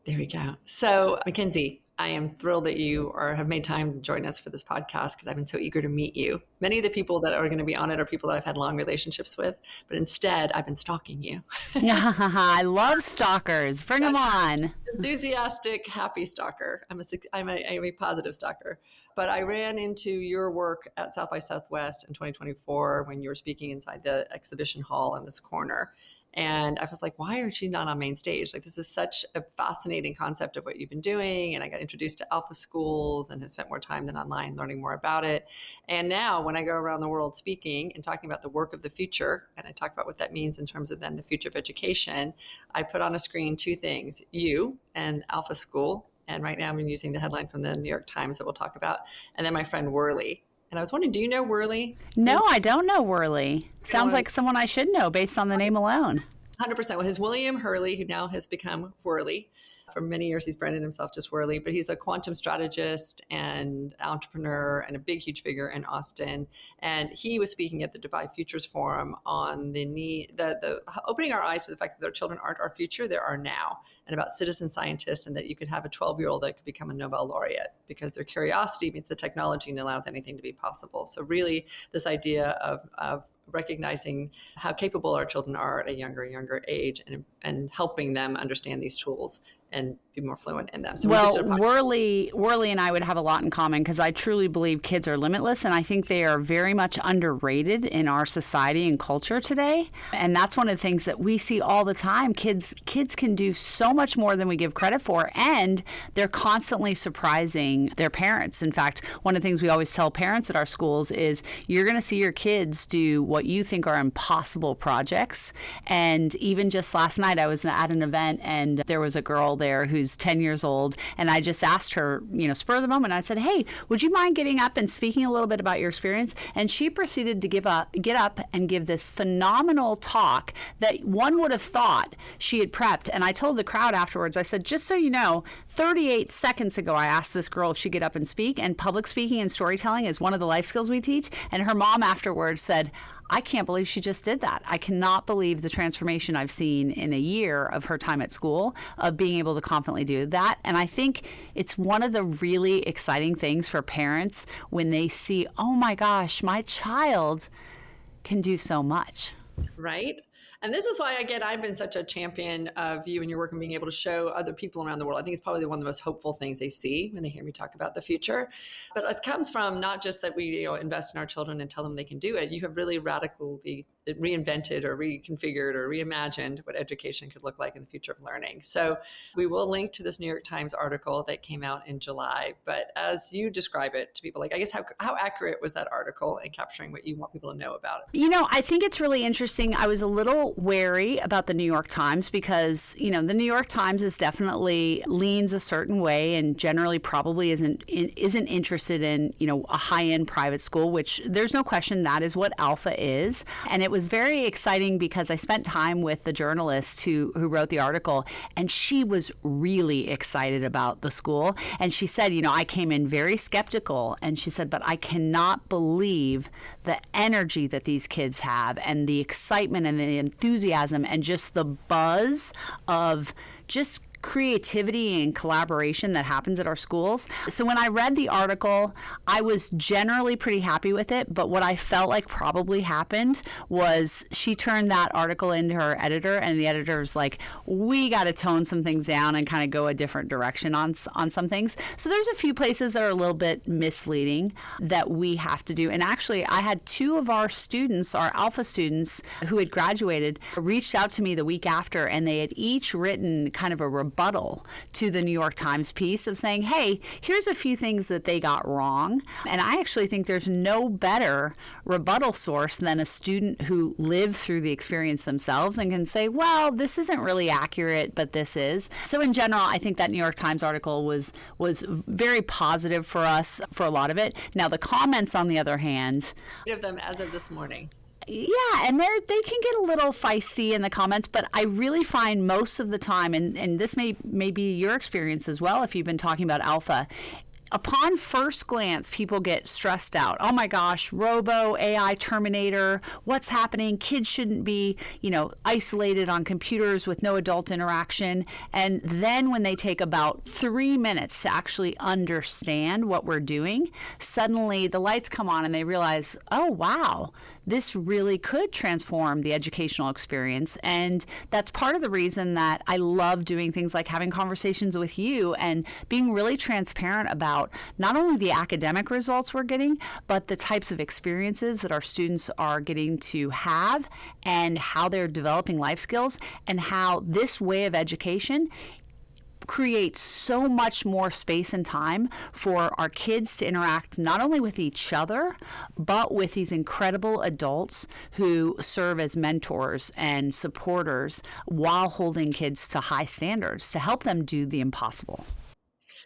There we go. So, MacKenzie, I am thrilled that you have made time to join us for this podcast because I've been so eager to meet you. Many of the people that are going to be on it are people that I've had long relationships with, but instead I've been stalking you. I love stalkers. Bring them on. Enthusiastic, happy stalker. I'm a positive stalker. But I ran into your work at South by Southwest in 2024 when you were speaking inside the exhibition hall in this corner. And I was like, why is she not on main stage? Like, this is such a fascinating concept of what you've been doing. And I got introduced to alpha schools and have spent more time than online learning more about it. And now when I go around the world speaking and talking about the work of the future, and I talk about what that means in terms of then the future of education, I put on a screen two things, you and alpha school. And right now I'm using the headline from the New York Times that we'll talk about. And then my friend Worley. And I was wondering, do you know Worley? No, I don't know Worley. Sounds like someone I should know based on the name alone. 100%. Well, his William Hurley, who now has become Worley. For many years, he's branded himself just Worley, but he's a quantum strategist and entrepreneur and a big, huge figure in Austin. And he was speaking at the Dubai Futures Forum on the need, the opening our eyes to the fact that their children aren't our future, they are now, and about citizen scientists, and that you could have a 12-year-old that could become a Nobel laureate because their curiosity meets the technology and allows anything to be possible. So really, this idea of recognizing how capable our children are at a younger age and helping them understand these tools and be more fluent in them. So Worley and I would have a lot in common because I truly believe kids are limitless, and I think they are very much underrated in our society and culture today. And that's one of the things that we see all the time. Kids can do so much more than we give credit for, and they're constantly surprising their parents. In fact, one of the things we always tell parents at our schools is you're going to see your kids do what you think are impossible projects. And even just last night, I was at an event, and there was a girl there who's 10 years old, and I just asked her, spur of the moment, I said, hey, would you mind getting up and speaking a little bit about your experience? And she proceeded to get up and give this phenomenal talk that one would have thought she had prepped. And I told the crowd afterwards, I said, just so you know, 38 seconds ago, I asked this girl if she'd get up and speak, and public speaking and storytelling is one of the life skills we teach. And her mom afterwards said, I can't believe she just did that. I cannot believe the transformation I've seen in a year of her time at school of being able to confidently do that. And I think it's one of the really exciting things for parents when they see, oh my gosh, my child can do so much. Right? And this is why, again, I've been such a champion of you and your work and being able to show other people around the world. I think it's probably one of the most hopeful things they see when they hear me talk about the future. But it comes from not just that we invest in our children and tell them they can do it. You have really radically reinvented or reconfigured or reimagined what education could look like in the future of learning. So we will link to this New York Times article that came out in July. But as you describe it to people, like, I guess how accurate was that article in capturing what you want people to know about it? I think it's really interesting. I was a little wary about the New York Times because, the New York Times is definitely leans a certain way and generally probably isn't interested in, a high-end private school, which there's no question that is what Alpha is. And it was very exciting because I spent time with the journalist who wrote the article, and she was really excited about the school. And she said, I came in very skeptical, and she said, but I cannot believe the energy that these kids have and the excitement and the enthusiasm and just the buzz of just creativity and collaboration that happens at our schools. So when I read the article, I was generally pretty happy with it, but what I felt like probably happened was she turned that article into her editor, and the editor's like, we got to tone some things down and kind of go a different direction on some things. So there's a few places that are a little bit misleading that we have to do. And actually, I had two of our students, our Alpha students who had graduated, reached out to me the week after, and they had each written kind of a rebuttal to the New York Times piece of saying, hey, here's a few things that they got wrong. And I actually think there's no better rebuttal source than a student who lived through the experience themselves and can say, well, this isn't really accurate, but this is. So in general, I think that New York Times article was very positive for us for a lot of it. Now, the comments, on the other hand, of them as of this morning. Yeah, and they can get a little feisty in the comments, but I really find most of the time, and this may be your experience as well if you've been talking about Alpha, upon first glance, people get stressed out. Oh my gosh, robo, AI, Terminator, what's happening? Kids shouldn't be, isolated on computers with no adult interaction. And then when they take about 3 minutes to actually understand what we're doing, suddenly the lights come on and they realize, oh wow, this really could transform the educational experience. And that's part of the reason that I love doing things like having conversations with you and being really transparent about not only the academic results we're getting, but the types of experiences that our students are getting to have and how they're developing life skills, and how this way of education create so much more space and time for our kids to interact not only with each other, but with these incredible adults who serve as mentors and supporters while holding kids to high standards to help them do the impossible.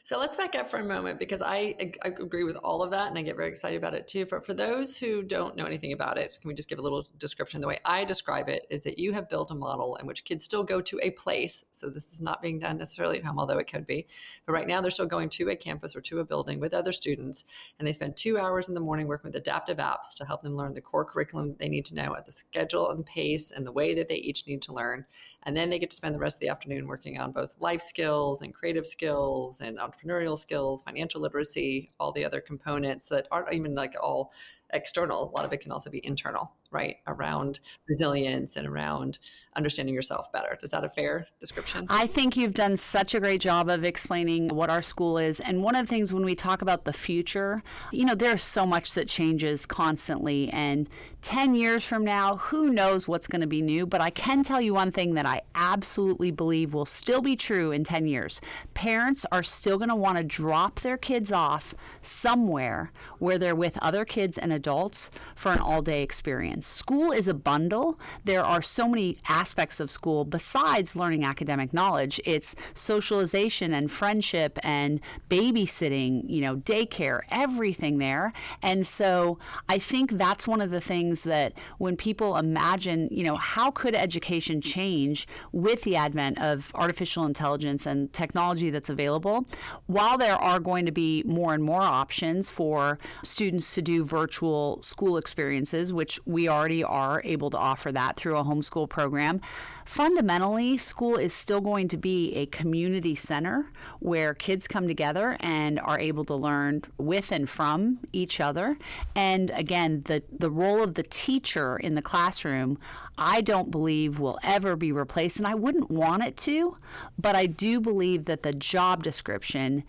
So let's back up for a moment, because I agree with all of that and I get very excited about it too. But for those who don't know anything about it, can we just give a little description? The way I describe it is that you have built a model in which kids still go to a place. So this is not being done necessarily at home, although it could be. But right now they're still going to a campus or to a building with other students. And they spend 2 hours in the morning working with adaptive apps to help them learn the core curriculum they need to know at the schedule and pace and the way that they each need to learn. And then they get to spend the rest of the afternoon working on both life skills and creative skills and entrepreneurial skills, financial literacy, all the other components that aren't even like all external. A lot of it can also be internal, right? Around resilience and around understanding yourself better. Is that a fair description? I think you've done such a great job of explaining what our school is. And one of the things when we talk about the future, there's so much that changes constantly. And 10 years from now, who knows what's going to be new? But I can tell you one thing that I absolutely believe will still be true in 10 years. Parents are still going to want to drop their kids off somewhere where they're with other kids and adults for an all-day experience. School is a bundle. There are so many aspects of school besides learning academic knowledge. It's socialization and friendship and babysitting, daycare, everything there. And so I think that's one of the things that when people imagine, how could education change with the advent of artificial intelligence and technology that's available, while there are going to be more and more options for students to do virtual school experiences, which we already are able to offer that through a homeschool program. Fundamentally, school is still going to be a community center where kids come together and are able to learn with and from each other. And again, the role of the teacher in the classroom, I don't believe will ever be replaced, and I wouldn't want it to, but I do believe that the job description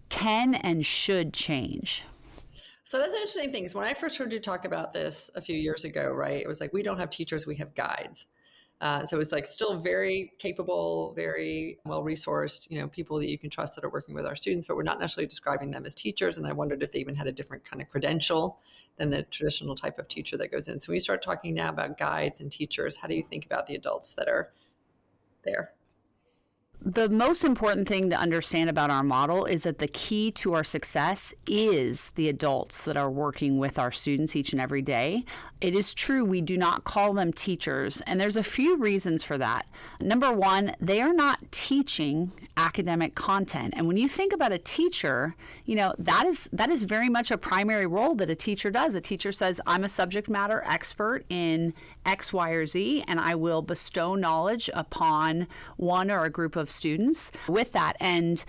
can and should change. So that's an interesting thing. When I first heard you talk about this a few years ago, right, it was like, we don't have teachers, we have guides. So it's like still very capable, very well-resourced, people that you can trust that are working with our students, but we're not necessarily describing them as teachers. And I wondered if they even had a different kind of credential than the traditional type of teacher that goes in. So when you start talking now about guides and teachers, how do you think about the adults that are there? The most important thing to understand about our model is that the key to our success is the adults that are working with our students each and every day. It is true we do not call them teachers, and there's a few reasons for that. Number one, they are not teaching academic content. And when you think about a teacher, that is very much a primary role that a teacher does. A teacher says, I'm a subject matter expert in X, Y, or Z, and I will bestow knowledge upon one or a group of students with that. And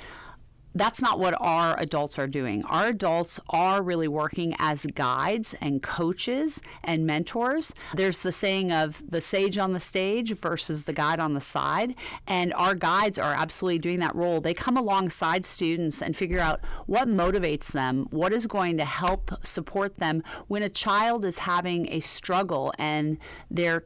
that's not what our adults are doing. Our adults are really working as guides and coaches and mentors. There's the saying of the sage on the stage versus the guide on the side. And our guides are absolutely doing that role. They come alongside students and figure out what motivates them, what is going to help support them when a child is having a struggle and they're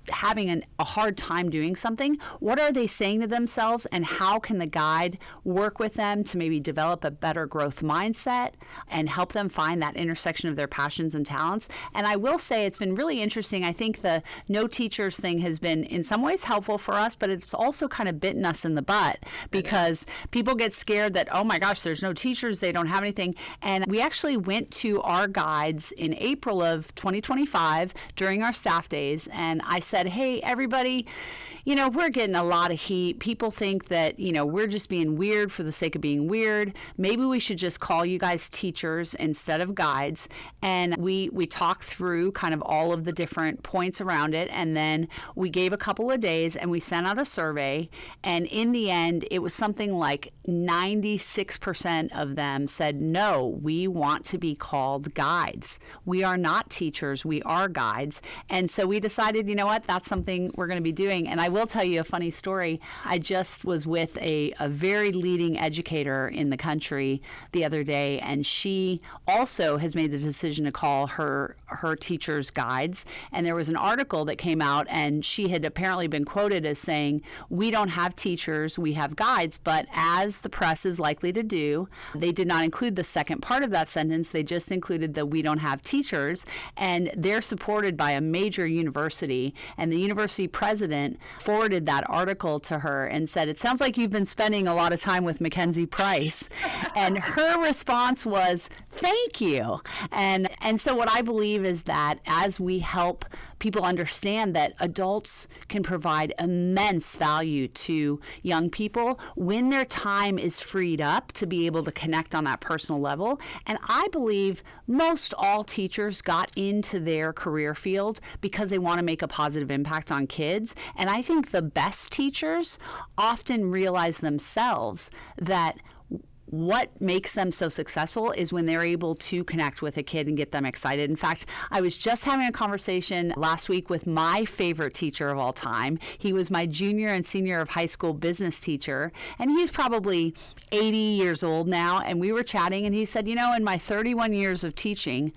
having a hard time doing something. What are they saying to themselves, and how can the guide work with them to maybe develop a better growth mindset and help them find that intersection of their passions and talents? And I will say it's been really interesting. I think the no teachers thing has been in some ways helpful for us, but it's also kind of bitten us in the butt because people get scared that, oh my gosh, there's no teachers, they don't have anything. And we actually went to our guides in April of 2025 during our staff days, and I said, hey, everybody, we're getting a lot of heat. People think that, we're just being weird for the sake of being weird. Maybe we should just call you guys teachers instead of guides. And we talked through kind of all of the different points around it. And then we gave a couple of days and we sent out a survey. And in the end, it was something like 96% of them said, no, we want to be called guides. We are not teachers. We are guides. And so we decided, you know what, that's something we're going to be doing. And I will tell you a funny story. I just was with a very leading educator in the country the other day, and she also has made the decision to call her teachers guides. And there was an article that came out, and she had apparently been quoted as saying, we don't have teachers, we have guides. But as the press is likely to do, they did not include the second part of that sentence. They just included the we don't have teachers. And they're supported by a major university. And the university president forwarded that article to her and said, it sounds like you've been spending a lot of time with MacKenzie Price. And her response was, thank you. And so what I believe is that as we help people understand that adults can provide immense value to young people when their time is freed up to be able to connect on that personal level. And I believe most all teachers got into their career field because they want to make a positive impact on kids. And I think the best teachers often realize themselves that what makes them so successful is when they're able to connect with a kid and get them excited. In fact, I was just having a conversation last week with my favorite teacher of all time. He was my junior and senior of high school business teacher, and he's probably 80 years old now. And we were chatting, and he said, in my 31 years of teaching,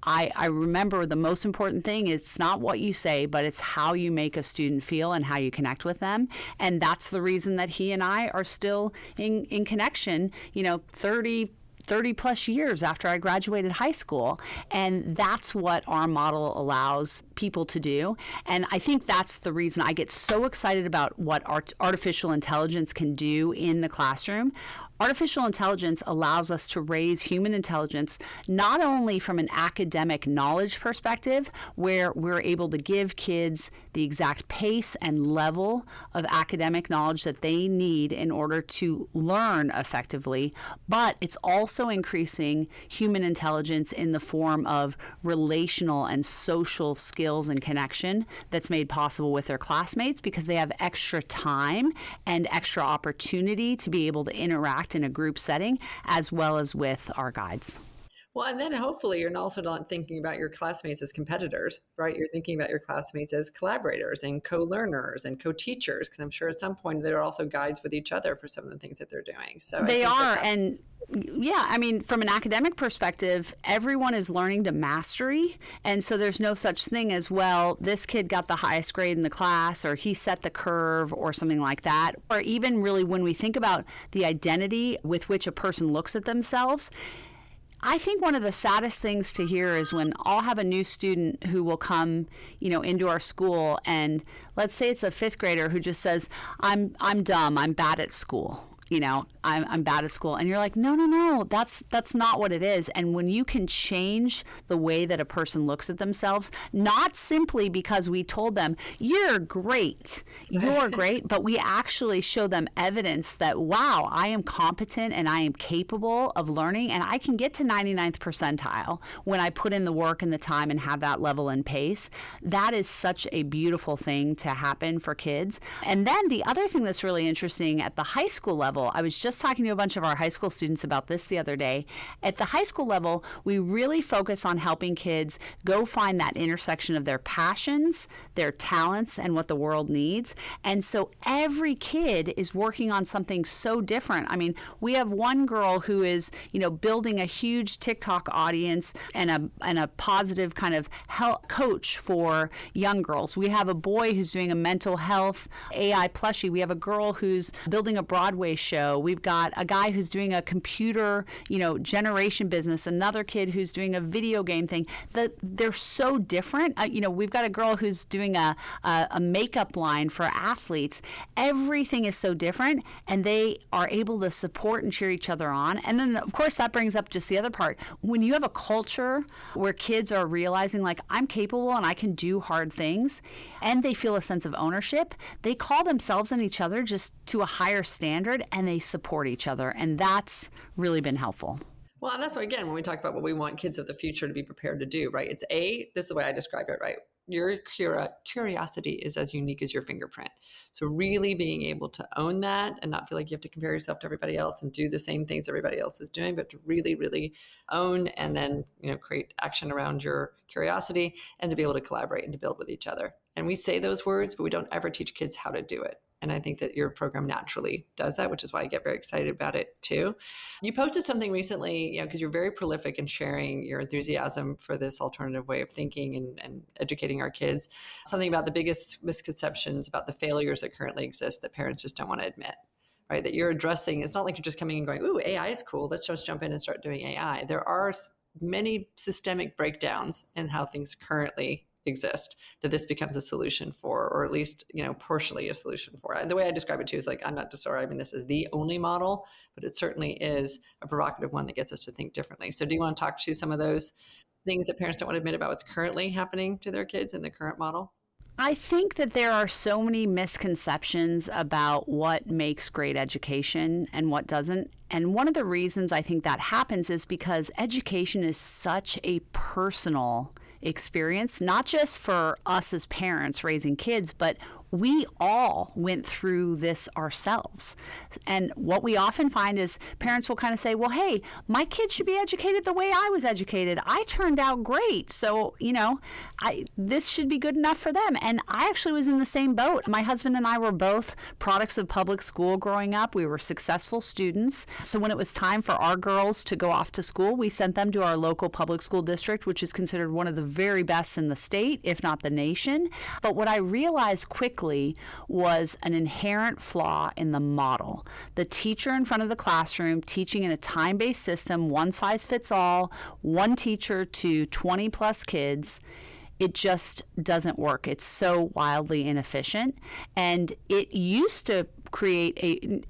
I remember the most important thing is it's not what you say, but it's how you make a student feel and how you connect with them. And that's the reason that he and I are still in connection, 30 plus years after I graduated high school. And that's what our model allows people to do. And I think that's the reason I get so excited about what artificial intelligence can do in the classroom. Artificial intelligence allows us to raise human intelligence not only from an academic knowledge perspective, where we're able to give kids the exact pace and level of academic knowledge that they need in order to learn effectively, but it's also increasing human intelligence in the form of relational and social skills and connection that's made possible with their classmates because they have extra time and extra opportunity to be able to interact in a group setting, as well as with our guides. Well, and then hopefully you're also not thinking about your classmates as competitors, right? You're thinking about your classmates as collaborators and co-learners and co-teachers, because I'm sure at some point they're also guides with each other for some of the things that they're doing. So they are. And yeah, I mean, from an academic perspective, everyone is learning to mastery. And so there's no such thing as, well, this kid got the highest grade in the class, or he set the curve, or something like that. Or even really when we think about the identity with which a person looks at themselves, I think one of the saddest things to hear is when I'll have a new student who will come, into our school, and let's say it's a fifth grader who just says, I'm dumb, I'm bad at school. I'm bad at school. And you're like, no, that's not what it is. And when you can change the way that a person looks at themselves, not simply because we told them, you're great, but we actually show them evidence that, wow, I am competent and I am capable of learning, and I can get to 99th percentile when I put in the work and the time and have that level and pace. That is such a beautiful thing to happen for kids. And then the other thing that's really interesting at the high school level, I was just talking to a bunch of our high school students about this the other day. At the high school level, we really focus on helping kids go find that intersection of their passions, their talents, and what the world needs. And so every kid is working on something so different. I mean, we have one girl who is, building a huge TikTok audience and a positive kind of coach for young girls. We have a boy who's doing a mental health AI plushie. We have a girl who's building a Broadway show. We've got a guy who's doing a computer, generation business, another kid who's doing a video game thing. They're so different. We've got a girl who's doing a makeup line for athletes. Everything is so different, and they are able to support and cheer each other on. And then, of course, that brings up just the other part. When you have a culture where kids are realizing, like, I'm capable and I can do hard things, and they feel a sense of ownership, they call themselves and each other just to a higher standard, and they support each other. And that's really been helpful. Well, and that's why, again, when we talk about what we want kids of the future to be prepared to do, right? This is the way I describe it, right? Your curiosity is as unique as your fingerprint. So really being able to own that and not feel like you have to compare yourself to everybody else and do the same things everybody else is doing, but to really, really own and then, create action around your curiosity and to be able to collaborate and to build with each other. And we say those words, but we don't ever teach kids how to do it. And I think that your program naturally does that, which is why I get very excited about it too. You posted something recently, because you're very prolific in sharing your enthusiasm for this alternative way of thinking and educating our kids. Something about the biggest misconceptions about the failures that currently exist that parents just don't want to admit, right? That you're addressing. It's not like you're just coming and going, ooh, AI is cool. Let's just jump in and start doing AI. There are many systemic breakdowns in how things currently exist that this becomes a solution for, or at least, partially a solution for. And the way I describe it too is like, I'm not describing this as the only model, but it certainly is a provocative one that gets us to think differently. So do you want to talk to some of those things that parents don't want to admit about what's currently happening to their kids in the current model? I think that there are so many misconceptions about what makes great education and what doesn't. And one of the reasons I think that happens is because education is such a personal experience, not just for us as parents raising kids, but we all went through this ourselves. And what we often find is parents will kind of say, well, hey, my kid should be educated the way I was educated. I turned out great. So, this should be good enough for them. And I actually was in the same boat. My husband and I were both products of public school growing up. We were successful students. So when it was time for our girls to go off to school, we sent them to our local public school district, which is considered one of the very best in the state, if not the nation. But what I realized quickly was an inherent flaw in the model. The teacher in front of the classroom teaching in a time-based system, one size fits all, one teacher to 20 plus kids, it just doesn't work. It's so wildly inefficient. And it used to create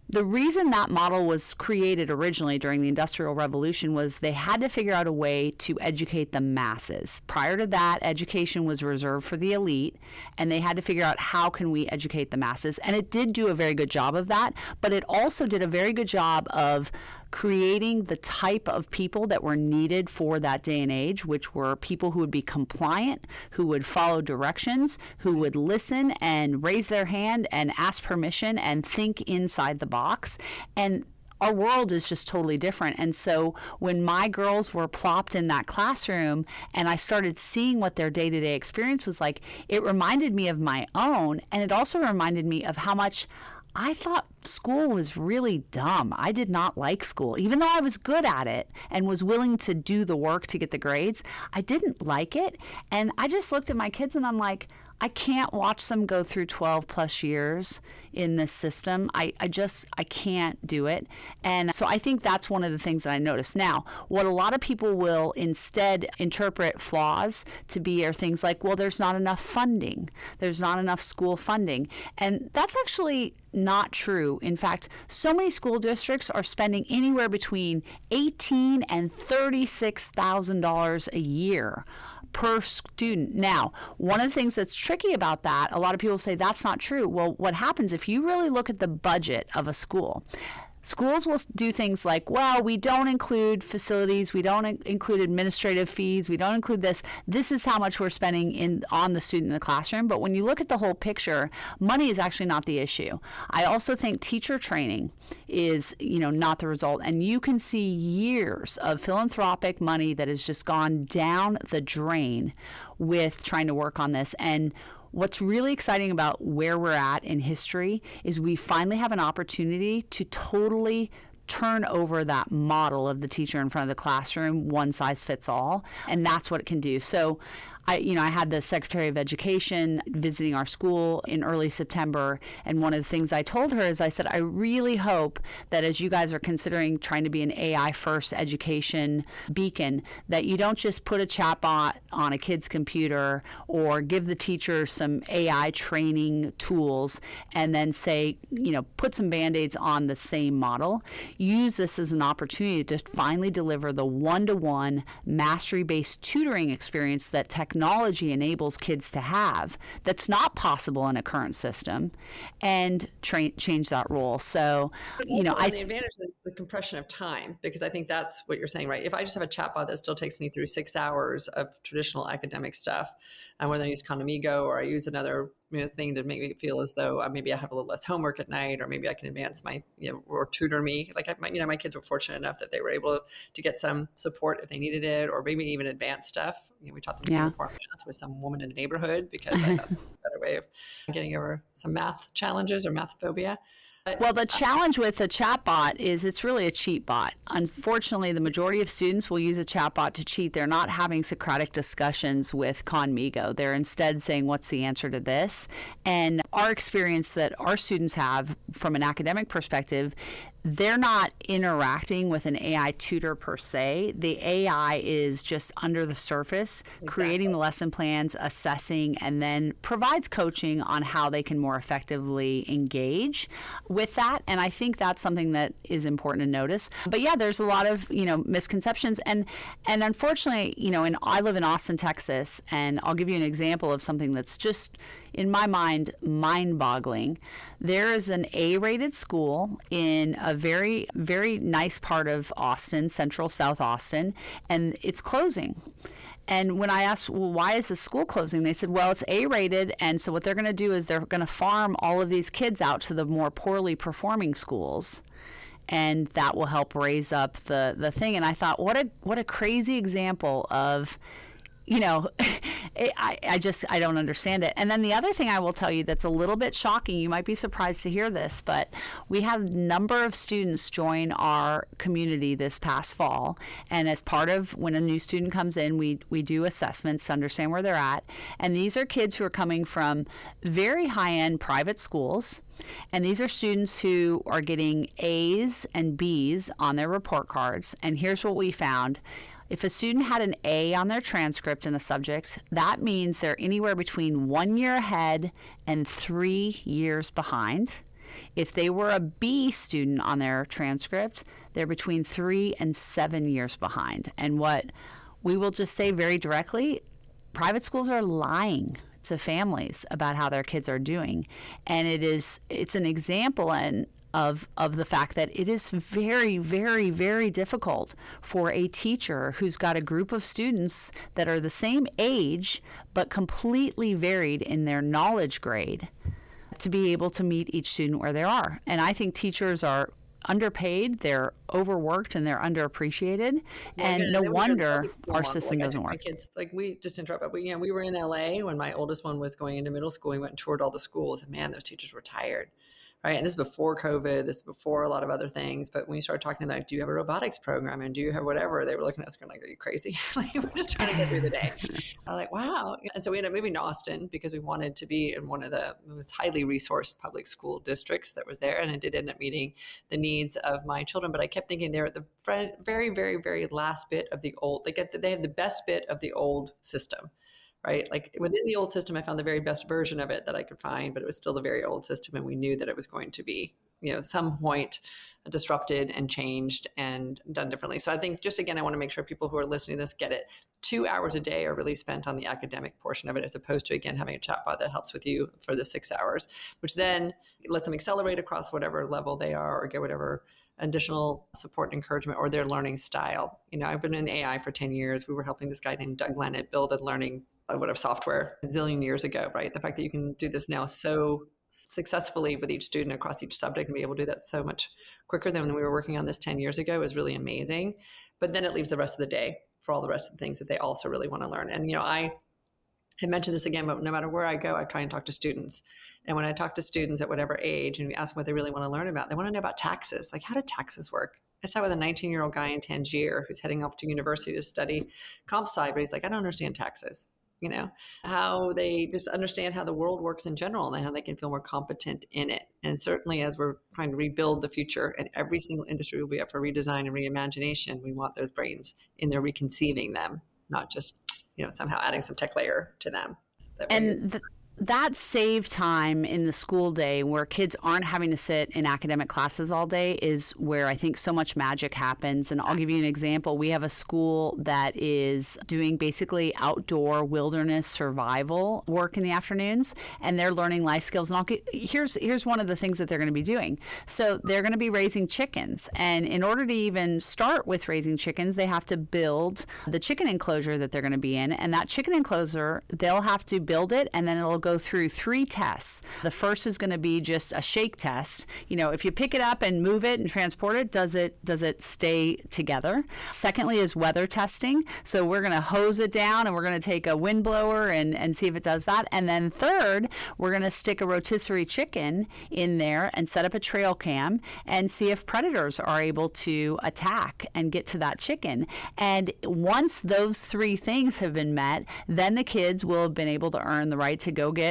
the reason that model was created originally during the Industrial Revolution was they had to figure out a way to educate the masses. Prior to that, education was reserved for the elite, and they had to figure out how can we educate the masses. And it did do a very good job of that, but it also did a very good job of creating the type of people that were needed for that day and age, which were people who would be compliant, who would follow directions, who would listen and raise their hand and ask permission and think inside the box. And our world is just totally different. And so when my girls were plopped in that classroom and I started seeing what their day-to-day experience was like, it reminded me of my own. And it also reminded me of how much I thought school was really dumb. I did not like school. Even though I was good at it and was willing to do the work to get the grades, I didn't like it. And I just looked at my kids and I'm like, I can't watch them go through 12 plus years in this system. I can't do it. And so I think that's one of the things that I noticed. Now, what a lot of people will instead interpret flaws to be are things like, well, there's not enough funding. There's not enough school funding. And that's actually not true. In fact, so many school districts are spending anywhere between $18,000 and $36,000 a year per student. Now, one of the things that's tricky about that, a lot of people say that's not true. Well, what happens if you really look at the budget of a school? Schools will do things like, well, we don't include facilities, we don't include administrative fees, we don't include this. This is how much we're spending on the student in the classroom. But when you look at the whole picture, money is actually not the issue. I also think teacher training is, not the result. And you can see years of philanthropic money that has just gone down the drain with trying to work on this. And what's really exciting about where we're at in history is we finally have an opportunity to totally turn over that model of the teacher in front of the classroom, one size fits all, and that's what it can do. So I had the Secretary of Education visiting our school in early September, and one of the things I told her is I said, I really hope that as you guys are considering trying to be an AI first education beacon, that you don't just put a chatbot on a kid's computer or give the teacher some AI training tools and then say, put some Band-Aids on the same model. Use this as an opportunity to finally deliver the one-to-one mastery-based tutoring experience that technology enables kids to have that's not possible in a current system, and change that role. So, the advantage is the compression of time, because I think that's what you're saying, right? If I just have a chatbot that still takes me through 6 hours of traditional academic stuff, and whether I use Conamigo or I use another thing to make me feel as though maybe I have a little less homework at night, or maybe I can advance my, or tutor me. Like my kids were fortunate enough that they were able to get some support if they needed it, or maybe even advanced stuff. We taught them Singapore math with some woman in the neighborhood, because I thought that was a better way of getting over some math challenges or math phobia. Well, the challenge with the chatbot is it's really a cheat bot. Unfortunately, the majority of students will use a chatbot to cheat. They're not having Socratic discussions with Conmigo. They're instead saying, what's the answer to this? And our experience that our students have from an academic perspective, they're not interacting with an AI tutor per se. The AI is just under the surface, creating the lesson plans, assessing, and then provides coaching on how they can more effectively engage with that. And I think that's something that is important to notice. But yeah, there's a lot of, misconceptions. And unfortunately, and I live in Austin, Texas, and I'll give you an example of something that's just, in my mind, mind-boggling. There is an A-rated school in a very, very nice part of Austin, central South Austin, and it's closing. And when I asked, well, why is the school closing? They said, well, it's A-rated, and so what they're going to do is they're going to farm all of these kids out to the more poorly performing schools, and that will help raise up the thing. And I thought, what a crazy example of, I don't understand it. And then the other thing I will tell you that's a little bit shocking, you might be surprised to hear this, but we had a number of students join our community this past fall. And as part of when a new student comes in, we do assessments to understand where they're at. And these are kids who are coming from very high-end private schools. And these are students who are getting A's and B's on their report cards. And here's what we found. If a student had an A on their transcript in a subject, that means they're anywhere between 1 year ahead and 3 years behind. If they were a B student on their transcript, they're between 3 and 7 years behind. And what we will just say very directly, private schools are lying to families about how their kids are doing. And it's an example of the fact that it is very, very, very difficult for a teacher who's got a group of students that are the same age but completely varied in their knowledge grade to be able to meet each student where they are. And I think teachers are underpaid, they're overworked, and they're underappreciated. And no wonder our system doesn't work. Kids, we just interrupt, but we were in LA when my oldest one was going into middle school. We went and toured all the schools, and man, those teachers were tired. Right. And this is before COVID, this is before a lot of other things. But when you started talking about, do you have a robotics program and do you have whatever, they were looking at us going like, are you crazy? We're just trying to get through the day. I was like, wow. And so we ended up moving to Austin because we wanted to be in one of the most highly resourced public school districts that was there. And it did end up meeting the needs of my children. But I kept thinking they're at the very, very, very last bit of the old, they have the best bit of the old system. Right? Within the old system, I found the very best version of it that I could find, but it was still the very old system. And we knew that it was going to be, at some point disrupted and changed and done differently. So I think just, again, I want to make sure people who are listening to this get it. 2 hours a day are really spent on the academic portion of it, as opposed to, again, having a chatbot that helps with you for the 6 hours, which then lets them accelerate across whatever level they are or get whatever additional support and encouragement or their learning style. I've been in AI for 10 years. We were helping this guy named Doug Lennett build a learning software a zillion years ago, right? The fact that you can do this now so successfully with each student across each subject and be able to do that so much quicker than when we were working on this 10 years ago is really amazing. But then it leaves the rest of the day for all the rest of the things that they also really want to learn. And, I had mentioned this again, but no matter where I go, I try and talk to students. And when I talk to students at whatever age and we ask them what they really want to learn about, they want to know about taxes. Like, how do taxes work? I sat with a 19-year-old guy in Tangier who's heading off to university to study comp sci, but he's like, I don't understand taxes. how they just understand how the world works in general and how they can feel more competent in it. And certainly as we're trying to rebuild the future and every single industry will be up for redesign and reimagination, we want those brains in there reconceiving them, not just, somehow adding some tech layer to them. That save time in the school day where kids aren't having to sit in academic classes all day is where I think so much magic happens. And I'll give you an example. We have a school that is doing basically outdoor wilderness survival work in the afternoons, and they're learning life skills. And here's one of the things that they're going to be doing. So they're going to be raising chickens. And in order to even start with raising chickens, they have to build the chicken enclosure that they're going to be in. And that chicken enclosure, they'll have to build it, and then it'll go through 3 tests. The first is going to be just a shake test. If you pick it up and move it and transport it, does it stay together? Secondly is weather testing. So we're going to hose it down and we're going to take a wind blower and see if it does that. And then third, we're going to stick a rotisserie chicken in there and set up a trail cam and see if predators are able to attack and get to that chicken. And once those 3 things have been met, then the kids will have been able to earn the right to go get,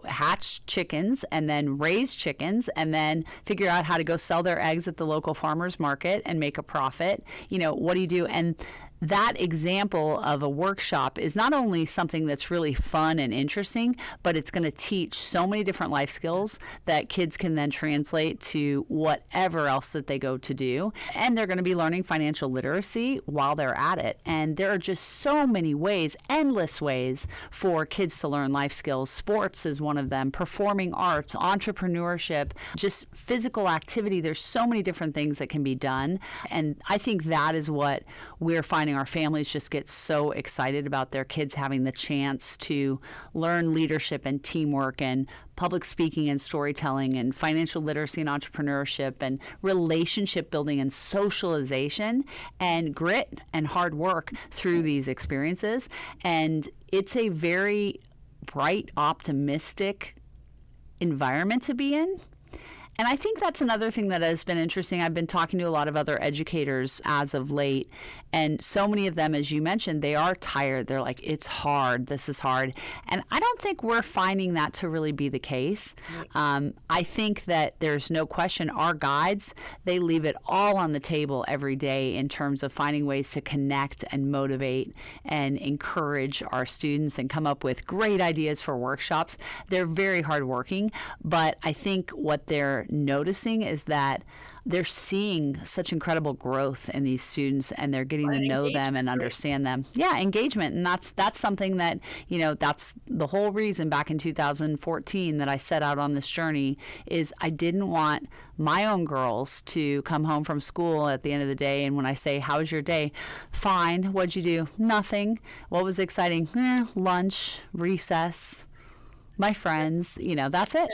hatch chickens and then raise chickens and then figure out how to go sell their eggs at the local farmer's market and make a profit. What do you do? And that example of a workshop is not only something that's really fun and interesting, but it's going to teach so many different life skills that kids can then translate to whatever else that they go to do. And they're going to be learning financial literacy while they're at it. And there are just so many ways, endless ways for kids to learn life skills. Sports is one of them, performing arts, entrepreneurship, just physical activity. There's so many different things that can be done. And I think that is what we're finding our families just get so excited about their kids having the chance to learn leadership and teamwork and public speaking and storytelling and financial literacy and entrepreneurship and relationship building and socialization and grit and hard work through these experiences. And it's a very bright, optimistic environment to be in. And I think that's another thing that has been interesting. I've been talking to a lot of other educators as of late, and so many of them, as you mentioned, they are tired. They're like, it's hard. This is hard. And I don't think we're finding that to really be the case. I think that there's no question our guides, they leave it all on the table every day in terms of finding ways to connect and motivate and encourage our students and come up with great ideas for workshops. They're very hardworking, but I think what they're noticing is that they're seeing such incredible growth in these students, and they're getting to know them and understand them. Yeah, engagement. And that's something that, that's the whole reason back in 2014 that I set out on this journey is I didn't want my own girls to come home from school at the end of the day, and when I say, how was your day? Fine. What'd you do? Nothing. What was exciting? Lunch, recess, my friends, that's it.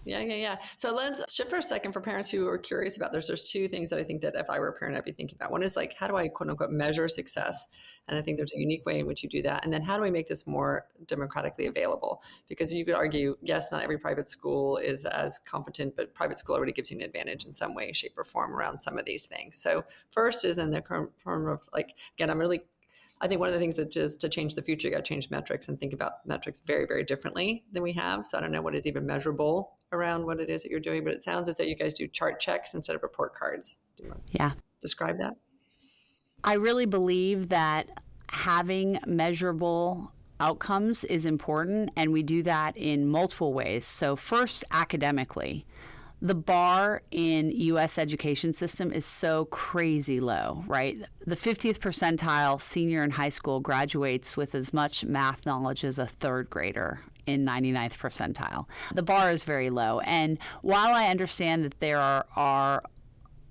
Yeah. So let's shift for a second for parents who are curious about this. There's 2 things that I think that if I were a parent, I'd be thinking about. One is like, how do I quote unquote measure success? And I think there's a unique way in which you do that. And then how do I make this more democratically available? Because you could argue, yes, not every private school is as competent, but private school already gives you an advantage in some way, shape, or form around some of these things. So first is in the form of like, again, I think one of the things that just to change the future, you got to change metrics and think about metrics very, very differently than we have. So I don't know what is even measurable around what it is that you're doing, but it sounds as though you guys do chart checks instead of report cards. Do you want to describe that? I really believe that having measurable outcomes is important, and we do that in multiple ways. So first, academically. The bar in U.S. education system is so crazy low, right? The 50th percentile senior in high school graduates with as much math knowledge as a 3rd grader in 99th percentile. The bar is very low. And while I understand that there are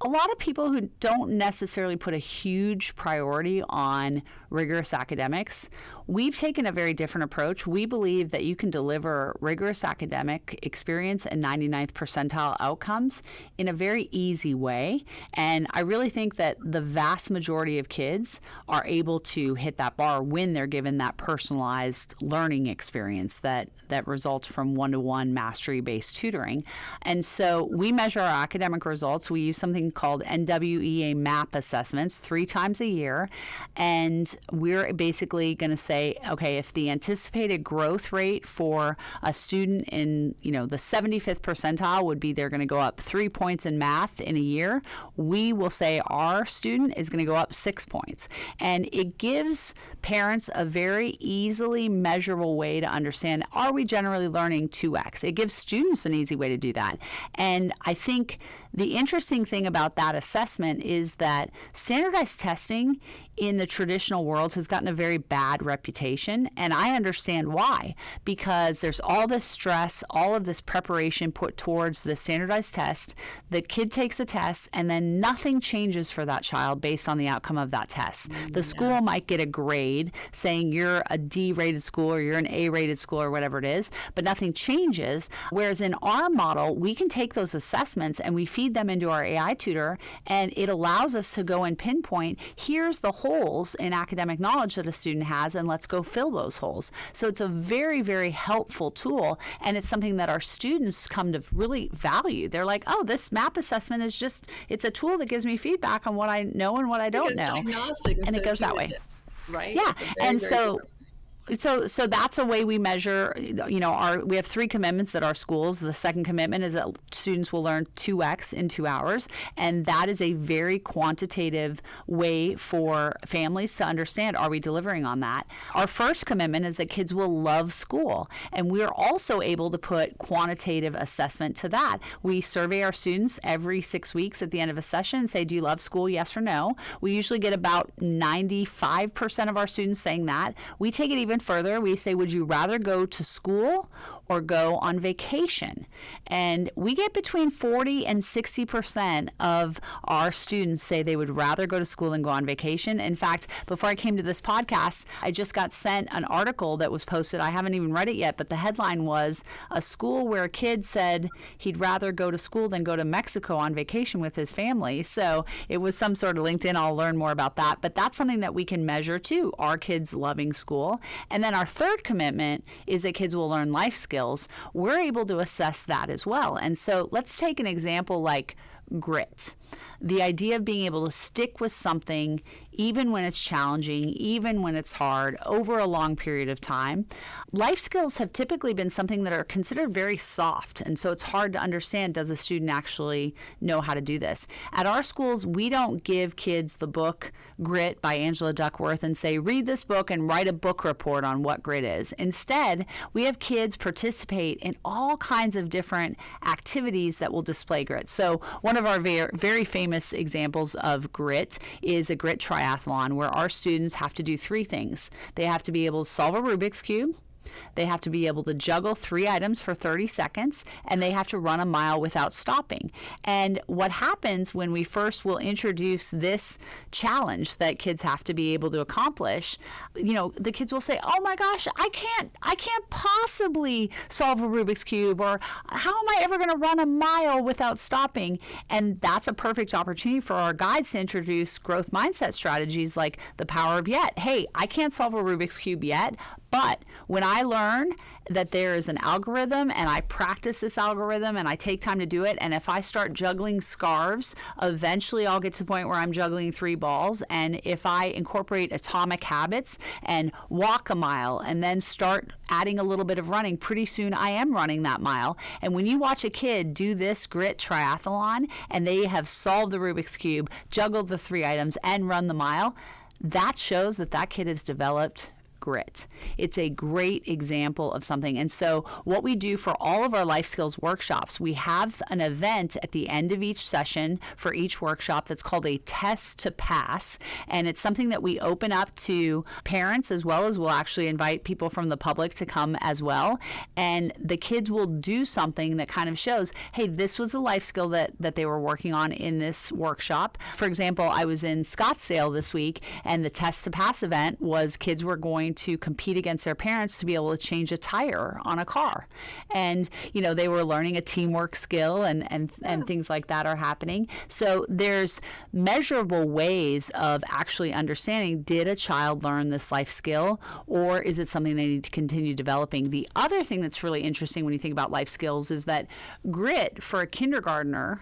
a lot of people who don't necessarily put a huge priority on rigorous academics, we've taken a very different approach. We believe that you can deliver rigorous academic experience and 99th percentile outcomes in a very easy way. And I really think that the vast majority of kids are able to hit that bar when they're given that personalized learning experience that results from one-to-one mastery-based tutoring. And so we measure our academic results. We use something called NWEA MAP assessments 3 times a year. And we're basically going to say, say, okay, if the anticipated growth rate for a student in, the 75th percentile would be they're going to go up 3 points in math in a year, we will say our student is going to go up 6 points. And it gives parents a very easily measurable way to understand, are we generally learning 2x? It gives students an easy way to do that. And I think the interesting thing about that assessment is that standardized testing in the traditional world has gotten a very bad reputation, and I understand why. Because there's all this stress, all of this preparation put towards the standardized test. The kid takes a test, and then nothing changes for that child based on the outcome of that test. The school might get a grade saying you're a D-rated school or you're an A-rated school or whatever it is, but nothing changes. Whereas in our model, we can take those assessments and we feed them into our AI tutor, and it allows us to go and pinpoint, here's the holes in academic knowledge that a student has, and let's go fill those holes. So it's a very, very helpful tool, and it's something that our students come to really value. They're like, oh, this MAP assessment is just, it's a tool that gives me feedback on what I know and what I don't know. And it goes that way. Right? Yeah. And so that's a way we measure, we have 3 commitments at our schools. The second commitment is that students will learn 2x in 2 hours. And that is a very quantitative way for families to understand, are we delivering on that? Our first commitment is that kids will love school. And we are also able to put quantitative assessment to that. We survey our students every 6 weeks at the end of a session and say, do you love school? Yes or no? We usually get about 95% of our students saying that. We take it even further. We say, would you rather go to school or go on vacation? And we get between 40 and 60% of our students say they would rather go to school than go on vacation. In fact, before I came to this podcast, I just got sent an article that was posted. I haven't even read it yet, but the headline was a school where a kid said he'd rather go to school than go to Mexico on vacation with his family. So it was some sort of LinkedIn. I'll learn more about that. But that's something that we can measure too, are kids loving school? And then our third commitment is that kids will learn life skills. We're able to assess that as well. And so let's take an example like grit. The idea of being able to stick with something even when it's challenging, even when it's hard, over a long period of time. Life skills have typically been something that are considered very soft, and so it's hard to understand, does a student actually know how to do this? At our schools, we don't give kids the book Grit by Angela Duckworth and say, read this book and write a book report on what grit is. Instead, we have kids participate in all kinds of different activities that will display grit. So one of our very famous examples of grit is a grit triathlon, where our students have to do 3 things. They have to be able to solve a Rubik's Cube, they have to be able to juggle 3 items for 30 seconds, and they have to run a mile without stopping. And what happens when we first will introduce this challenge that kids have to be able to accomplish, the kids will say, oh my gosh, I can't possibly solve a Rubik's Cube, or how am I ever going to run a mile without stopping? And that's a perfect opportunity for our guides to introduce growth mindset strategies like the power of yet. Hey, I can't solve a Rubik's Cube yet, but when I learn that there is an algorithm and I practice this algorithm and I take time to do it, and if I start juggling scarves, eventually I'll get to the point where I'm juggling 3 balls. And if I incorporate atomic habits and walk a mile and then start adding a little bit of running, pretty soon I am running that mile. And when you watch a kid do this grit triathlon and they have solved the Rubik's Cube, juggled the 3 items, and run the mile, that shows that that kid has developed grit. It's a great example of something. And so what we do for all of our life skills workshops, we have an event at the end of each session for each workshop that's called a test to pass. And it's something that we open up to parents, as well as we'll actually invite people from the public to come as well. And the kids will do something that kind of shows, hey, this was a life skill that they were working on in this workshop. For example, I was in Scottsdale this week, and the test to pass event was kids were going to compete against their parents to be able to change a tire on a car. And, they were learning a teamwork skill and things like that are happening. So there's measurable ways of actually understanding, did a child learn this life skill, or is it something they need to continue developing? The other thing that's really interesting when you think about life skills is that grit for a kindergartner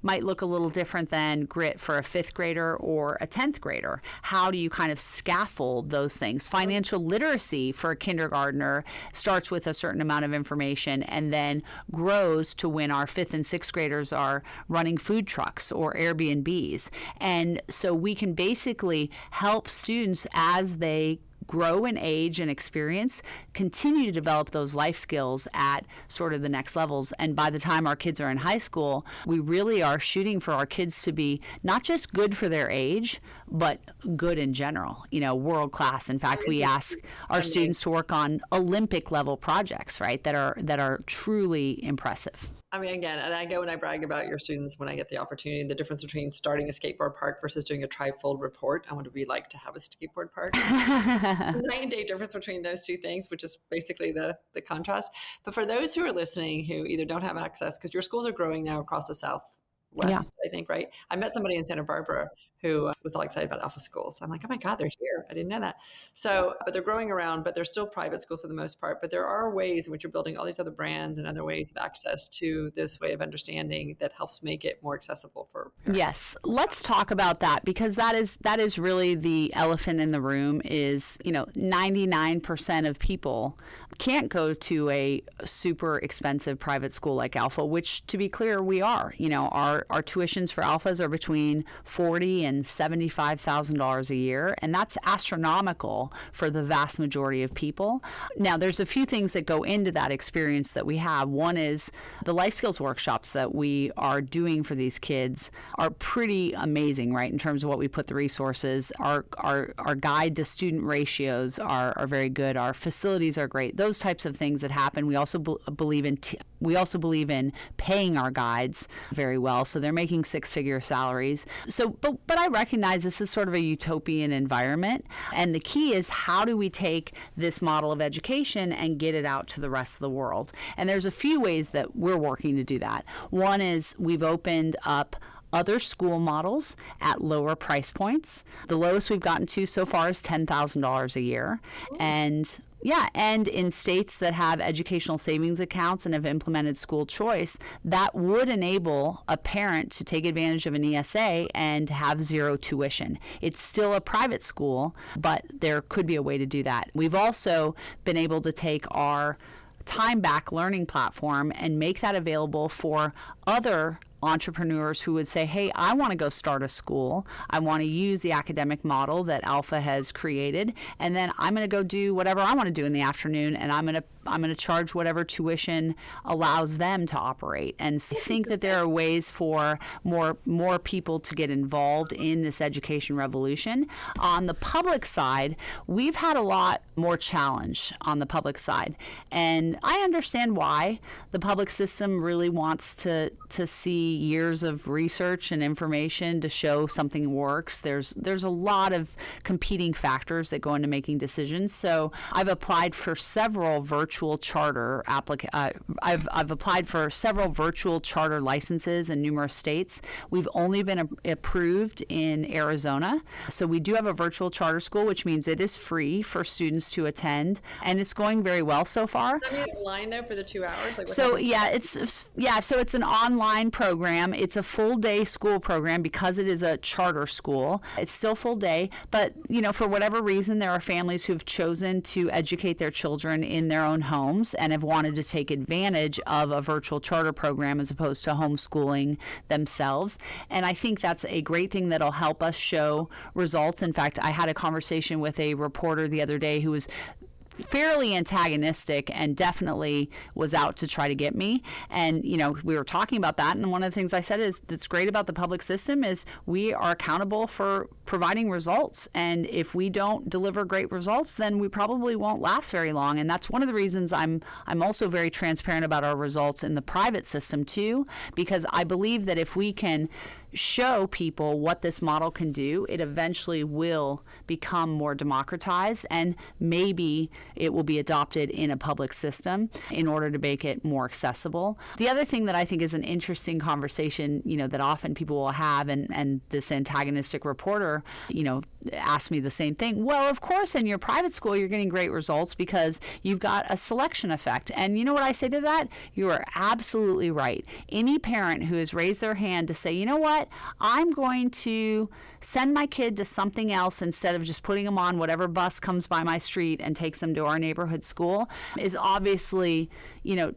might look a little different than grit for a 5th grader or a 10th grader. How do you kind of scaffold those things? Financial literacy for a kindergartner starts with a certain amount of information and then grows to when our 5th and 6th graders are running food trucks or Airbnbs. And so we can basically help students as they grow in age and experience, continue to develop those life skills at sort of the next levels. And by the time our kids are in high school, we really are shooting for our kids to be not just good for their age, but good in general, world class. In fact, we ask our students to work on Olympic level projects, right, that are truly impressive. I mean, again, and I go and I brag about your students when I get the opportunity, the difference between starting a skateboard park versus doing a trifold report. I want to be like to have a skateboard park. 9-day difference between those two things, which is basically the contrast. But for those who are listening who either don't have access, because your schools are growing now across the Southwest, I think, right? I met somebody in Santa Barbara who was all excited about Alpha schools. I'm like, oh my God, they're here. I didn't know that. So, but they're growing around, but they're still private schools for the most part. But there are ways in which you're building all these other brands and other ways of access to this way of understanding that helps make it more accessible for parents. Yes, let's talk about that, because that is really the elephant in the room. Is 99% of people can't go to a super expensive private school like Alpha, which, to be clear, we are. Our tuitions for Alphas are between $40,000 and $75,000 a year, and that's astronomical for the vast majority of people. Now, there's a few things that go into that experience that we have. One is the life skills workshops that we are doing for these kids are pretty amazing, right? In terms of what we put the resources, our guide to student ratios are very good. Our facilities are great. Those types of things that happen. We also believe in paying our guides very well, so they're making 6-figure salaries. So, but I recognize this is sort of a utopian environment, and the key is how do we take this model of education and get it out to the rest of the world? And there's a few ways that we're working to do that. One is we've opened up other school models at lower price points. The lowest we've gotten to so far is $10,000 a year. And in states that have educational savings accounts and have implemented school choice, that would enable a parent to take advantage of an ESA and have zero tuition. It's still a private school, but there could be a way to do that. We've also been able to take our time back learning platform and make that available for other entrepreneurs who would say, hey, I want to go start a school. I want to use the academic model that Alpha has created, and then I'm going to go do whatever I want to do in the afternoon, and I'm going to charge whatever tuition allows them to operate. And I think that there are ways for more people to get involved in this education revolution. On the public side, we've had a lot more challenge on the public side, and I understand why. The public system really wants to see years of research and information to show something works. There's a lot of competing factors that go into making decisions. So I've applied for several virtual charter I've applied for several virtual charter licenses in numerous states. We've only been approved in Arizona. So we do have a virtual charter school, which means it is free for students to attend, and it's going very well so far. Does that mean online though for the 2 hours? So it's an online program. It's a full day school program because it is a charter school. It's still full day, but for whatever reason, there are families who've chosen to educate their children in their own homes and have wanted to take advantage of a virtual charter program as opposed to homeschooling themselves. And I think that's a great thing that'll help us show results. In fact, I had a conversation with a reporter the other day who was fairly antagonistic and definitely was out to try to get me. And, we were talking about that. And one of the things I said is that's great about the public system is we are accountable for providing results. And if we don't deliver great results, then we probably won't last very long. And that's one of the reasons I'm also very transparent about our results in the private system too, because I believe that if we can show people what this model can do, it eventually will become more democratized, and maybe it will be adopted in a public system in order to make it more accessible. The other thing that I think is an interesting conversation, that often people will have, and this antagonistic reporter, asked me the same thing. Well, of course, in your private school, you're getting great results because you've got a selection effect. And you know what I say to that? You are absolutely right. Any parent who has raised their hand to say, you know what, I'm going to send my kid to something else instead of just putting them on whatever bus comes by my street and takes them to our neighborhood school, is obviously,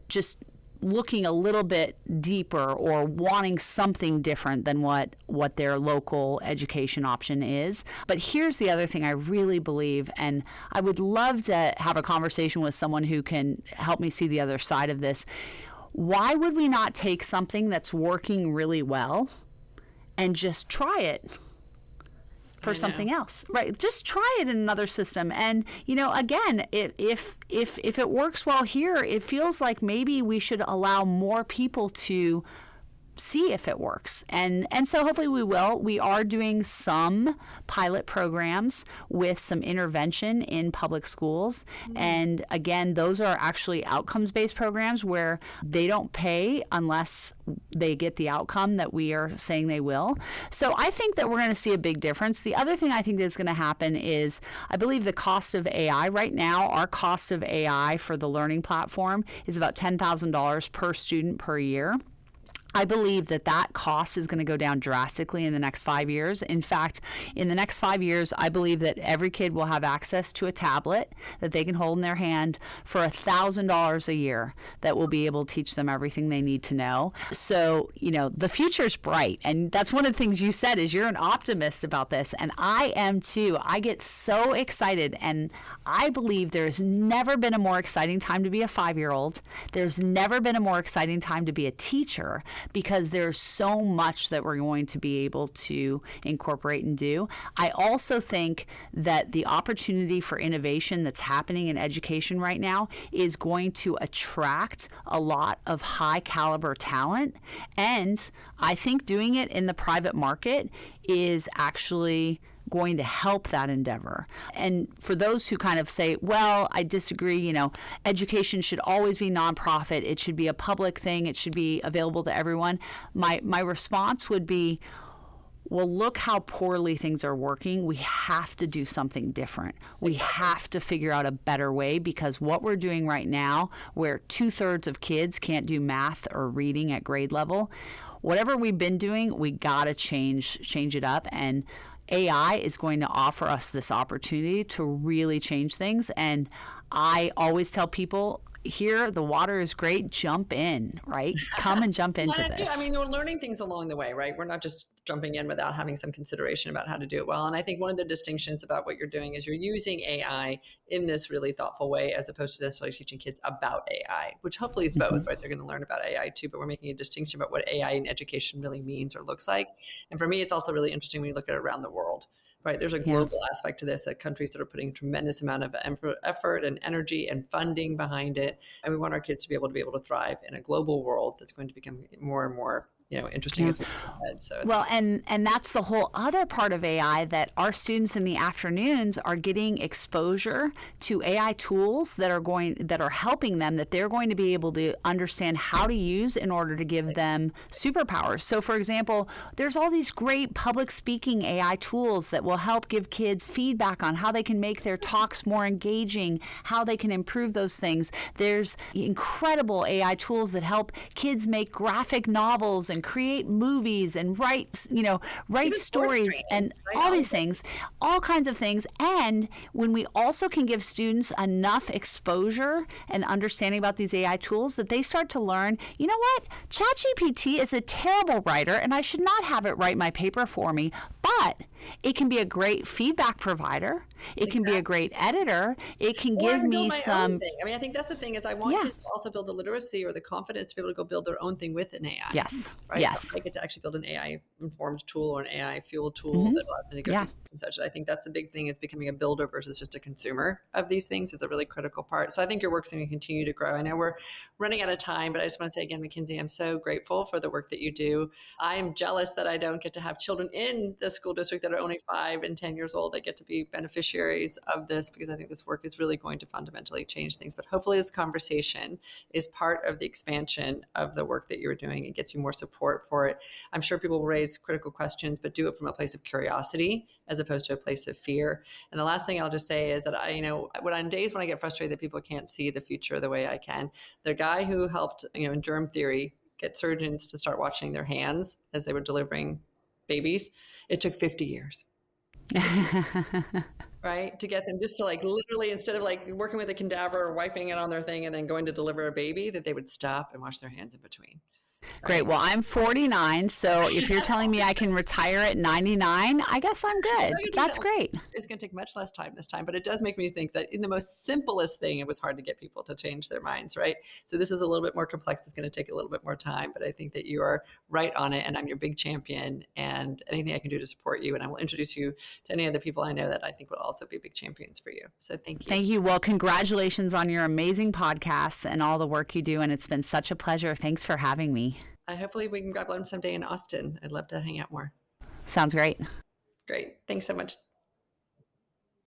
just looking a little bit deeper or wanting something different than what their local education option is. But here's the other thing I really believe, and I would love to have a conversation with someone who can help me see the other side of this. Why would we not take something that's working really well and just try it for something else, right? Just try it in another system. And, again, if it works well here, it feels like maybe we should allow more people to see if it works. And so hopefully we will. We are doing some pilot programs with some intervention in public schools. Mm-hmm. And again, those are actually outcomes-based programs where they don't pay unless they get the outcome that we are saying they will. So I think that we're going to see a big difference. The other thing I think that's going to happen is, I believe the cost of AI right now, our cost of AI for the learning platform is about $10,000 per student per year. I believe that cost is going to go down drastically in the next 5 years. In fact, in the next 5 years, I believe that every kid will have access to a tablet that they can hold in their hand for $1,000 a year that will be able to teach them everything they need to know. So, the future's bright. And that's one of the things you said, is you're an optimist about this. And I am too. I get so excited. And I believe there's never been a more exciting time to be a 5-year-old. There's never been a more exciting time to be a teacher, because there's so much that we're going to be able to incorporate and do. I also think that the opportunity for innovation that's happening in education right now is going to attract a lot of high caliber talent. And I think doing it in the private market is actually going to help that endeavor. And for those who kind of say, well, I disagree, education should always be nonprofit, it should be a public thing, it should be available to everyone, my response would be, well, look how poorly things are working. We have to do something different. We have to figure out a better way, because what we're doing right now, where 2/3 of kids can't do math or reading at grade level, whatever we've been doing, we gotta change it up. And AI is going to offer us this opportunity to really change things. And I always tell people, here, the water is great, jump in, right? Come and jump into this. We're learning things along the way, right? We're not just jumping in without having some consideration about how to do it well. And I think one of the distinctions about what you're doing is you're using AI in this really thoughtful way, as opposed to necessarily teaching kids about AI, which hopefully is both, right? They're going to learn about AI too, but we're making a distinction about what AI in education really means or looks like. And for me, it's also really interesting when you look at it around the world. Right. There's a global aspect to this, that countries that are putting a tremendous amount of effort and energy and funding behind it. And we want our kids to be able to thrive in a global world that's going to become more and more interesting as we go ahead. So well, and that's the whole other part of AI, that our students in the afternoons are getting exposure to AI tools that are helping them, that they're going to be able to understand how to use in order to give them superpowers. So, for example, there's all these great public speaking AI tools that will help give kids feedback on how they can make their talks more engaging, how they can improve those things. There's incredible AI tools that help kids make graphic novels and create movies and write stories and all these things, all kinds of things. And when we also can give students enough exposure and understanding about these AI tools, that they start to learn, you know what, ChatGPT is a terrible writer and I should not have it write my paper for me, but It can be a great feedback provider. It can be a great editor. It can Or I give can build me my own some. thing. I mean, I think that's the thing is I want kids to also build the literacy or the confidence to be able to go build their own thing with an AI. Yes. Right. Yes. So I get to actually build an AI informed tool or an AI fueled tool that allows me to go do Yeah. such and such. I think that's the big thing is becoming a builder versus just a consumer of these things. It's a really critical part. So I think your work's going to continue to grow. I know we're running out of time, but I just want to say again, MacKenzie, I'm so grateful for the work that you do. I'm jealous that I don't get to have children in the school district that are only 5 and 10 years old. They get to be beneficiaries of this because I think this work is really going to fundamentally change things. But hopefully this conversation is part of the expansion of the work that you're doing and gets you more support for it. I'm sure people will raise critical questions, but do it from a place of curiosity as opposed to a place of fear. And the last thing I'll just say is that on days when I get frustrated that people can't see the future the way I can, the guy who helped, in germ theory, get surgeons to start washing their hands as they were delivering babies, it took 50 years. Right? To get them just to literally, instead of working with a cadaver or wiping it on their thing and then going to deliver a baby, that they would stop and wash their hands in between. Great. Well, I'm 49, so if you're telling me I can retire at 99, I guess I'm good. That's great. It's going to take much less time this time, but it does make me think that in the most simplest thing, it was hard to get people to change their minds, right? So this is a little bit more complex. It's going to take a little bit more time, but I think that you are right on it, and I'm your big champion, and anything I can do to support you, and I will introduce you to any other people I know that I think will also be big champions for you. So thank you. Thank you. Well, congratulations on your amazing podcasts and all the work you do, and it's been such a pleasure. Thanks for having me. Hopefully we can grab lunch someday in Austin. I'd love to hang out more. Sounds great. Great. Thanks so much.